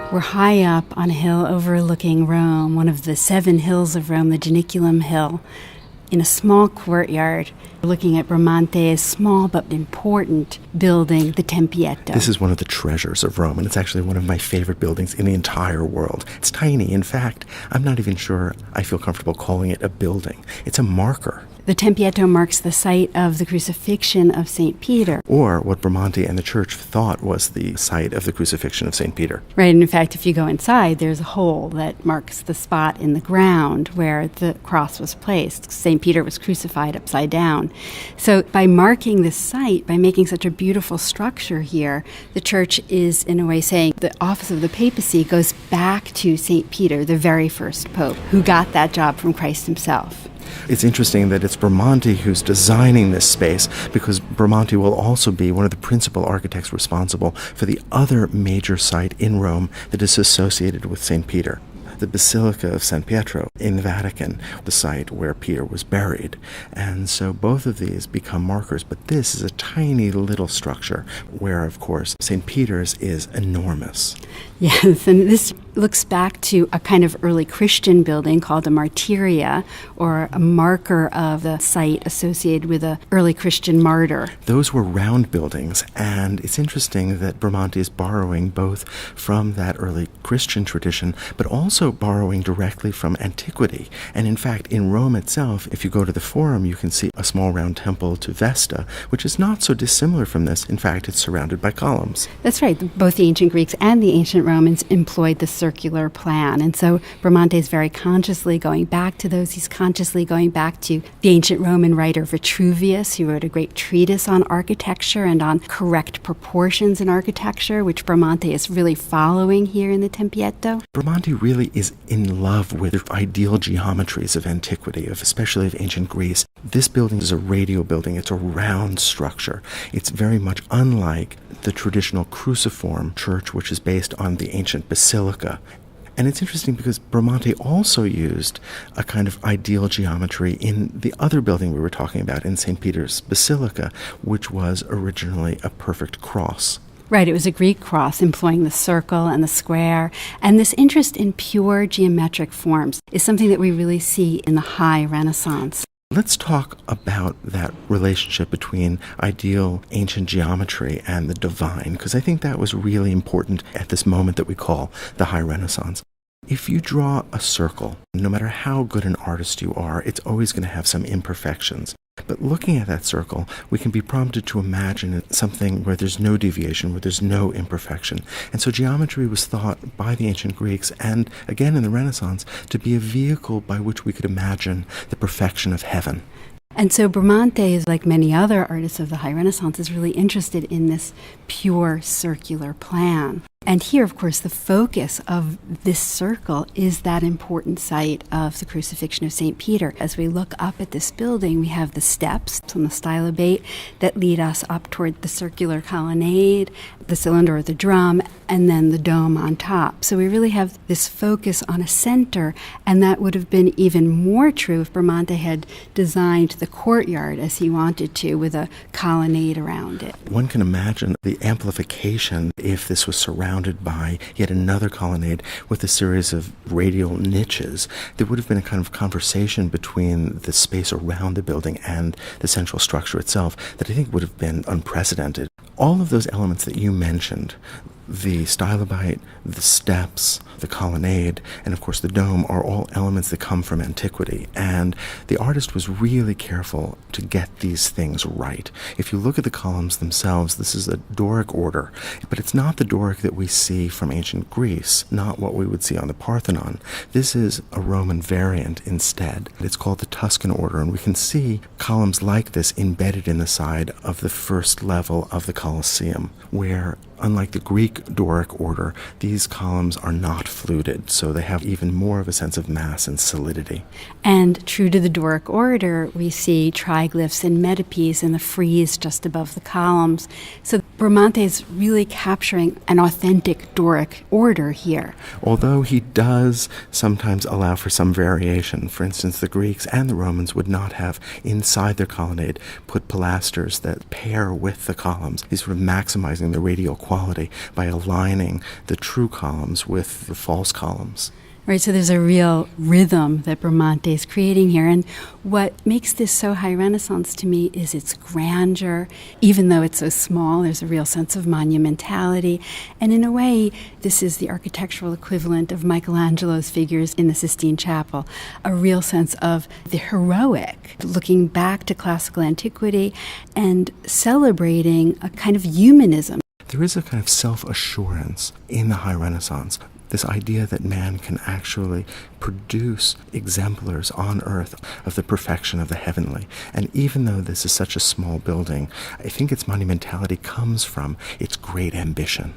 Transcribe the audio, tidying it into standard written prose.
We're high up on a hill overlooking Rome, one of the 7 hills of Rome, the Janiculum Hill, in a small courtyard. We're looking at Bramante's small but important building, the Tempietto. This is one of the treasures of Rome, and it's actually one of my favorite buildings in the entire world. It's tiny. In fact, I'm not even sure I feel comfortable calling it a building. It's a marker. The Tempietto marks the site of the crucifixion of St. Peter. Or what Bramante and the church thought was the site of the crucifixion of St. Peter. Right, and in fact, if you go inside, there's a hole that marks the spot in the ground where the cross was placed. St. Peter was crucified upside down. So by marking this site, by making such a beautiful structure here, the church is, in a way, saying the office of the papacy goes back to St. Peter, the very first pope, who got that job from Christ himself. It's interesting that it's Bramante who's designing this space, because Bramante will also be one of the principal architects responsible for the other major site in Rome that is associated with St. Peter, the Basilica of San Pietro in the Vatican, the site where Peter was buried. And so both of these become markers, but this is a tiny little structure where, of course, St. Peter's is enormous. Yes, and this looks back to a kind of early Christian building called a martyria, or a marker of the site associated with an early Christian martyr. Those were round buildings, and it's interesting that Bramante is borrowing both from that early Christian tradition, but also borrowing directly from antiquity. And in fact, in Rome itself, if you go to the Forum, you can see a small round temple to Vesta, which is not so dissimilar from this. In fact, it's surrounded by columns. That's right. Both the ancient Greeks and the ancient Romans employed the circular plan. And so Bramante is very consciously going back to those. He's consciously going back to the ancient Roman writer Vitruvius, who wrote a great treatise on architecture and on correct proportions in architecture, which Bramante is really following here in the Tempietto. Bramante really is in love with the ideal geometries of antiquity, especially of ancient Greece. This building is a radial building. It's a round structure. It's very much unlike the traditional cruciform church, which is based on the ancient basilica. And it's interesting because Bramante also used a kind of ideal geometry in the other building we were talking about, in St. Peter's Basilica, which was originally a perfect cross. Right, it was a Greek cross employing the circle and the square. And this interest in pure geometric forms is something that we really see in the High Renaissance. Let's talk about that relationship between ideal ancient geometry and the divine, because I think that was really important at this moment that we call the High Renaissance. If you draw a circle, no matter how good an artist you are, it's always going to have some imperfections. But looking at that circle, we can be prompted to imagine something where there's no deviation, where there's no imperfection. And so geometry was thought by the ancient Greeks, and again in the Renaissance, to be a vehicle by which we could imagine the perfection of heaven. And so Bramante, is like many other artists of the High Renaissance, is really interested in this pure circular plan. And here, of course, the focus of this circle is that important site of the crucifixion of St. Peter. As we look up at this building, we have the steps on the stylobate that lead us up toward the circular colonnade, the cylinder or the drum, and then the dome on top. So we really have this focus on a center, and that would have been even more true if Bramante had designed the courtyard as he wanted to, with a colonnade around it. One can imagine the amplification if this was surrounded by yet another colonnade with a series of radial niches. There would have been a kind of conversation between the space around the building and the central structure itself that I think would have been unprecedented. All of those elements that you mentioned, the stylobite, the steps, the colonnade, and of course the dome, are all elements that come from antiquity. And the artist was really careful to get these things right. If you look at the columns themselves, this is a Doric order, but it's not the Doric that we see from ancient Greece, not what we would see on the Parthenon. This is a Roman variant instead. It's called the Tuscan order, and we can see columns like this embedded in the side of the first level of the Colosseum, where, unlike the Greek Doric order, these columns are not fluted, so they have even more of a sense of mass and solidity. And true to the Doric order, we see triglyphs and metopes in the frieze just above the columns. So Bramante is really capturing an authentic Doric order here. Although he does sometimes allow for some variation. For instance, the Greeks and the Romans would not have inside their colonnade put pilasters that pair with the columns. These were maximizing the radial quality by aligning the true columns with the false columns. Right, so there's a real rhythm that Bramante is creating here. And what makes this so high Renaissance to me is its grandeur. Even though it's so small, there's a real sense of monumentality. And in a way, this is the architectural equivalent of Michelangelo's figures in the Sistine Chapel. A real sense of the heroic, looking back to classical antiquity and celebrating a kind of humanism. There is a kind of self-assurance in the high Renaissance. This idea that man can actually produce exemplars on earth of the perfection of the heavenly. And even though this is such a small building, I think its monumentality comes from its great ambition.